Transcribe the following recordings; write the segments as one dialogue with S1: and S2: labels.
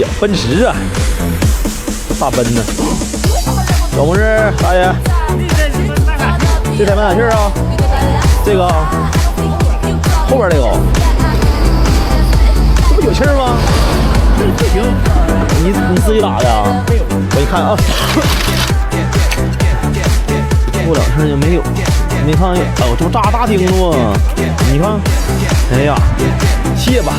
S1: 呀，奔驰啊，大奔呢。小同志，大爷，这才满哪气儿啊？这个后边这个，这不有气儿吗？
S2: 不行，
S1: 你自己打的啊？
S2: 没有，
S1: 我一看啊，过两声就没有。你看，哎呦，这不扎大钉子吗？你看，哎呀，卸吧，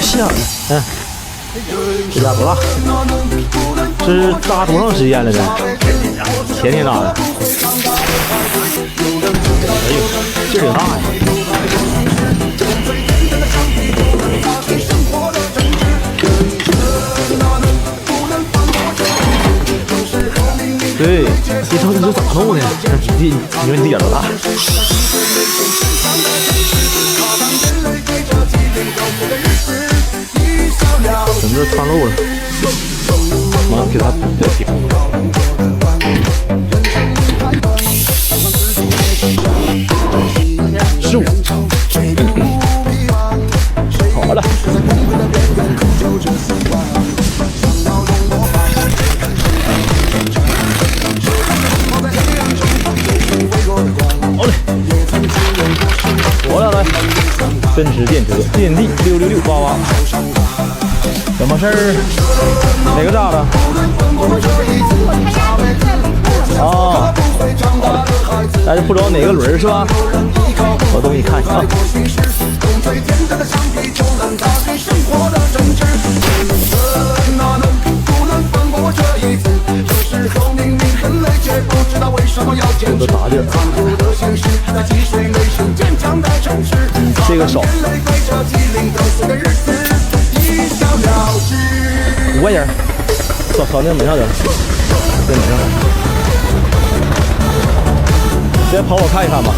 S1: 下了，嗯，这家多大？这是扎多长时间了呢？前天扎的。哎呦，劲儿挺大呀！对，你到底是咋弄的？你说你这眼多大？整个穿漏了，妈给他补顶。15，好了。好嘞，我俩来，奔驰电车电力66688，什么事儿？哪个炸的？啊，但是不知道哪个轮是吧？我都给你看一下啊。有的打点这个少5块钱，扫那门上的，在门上。先跑我看一看吧。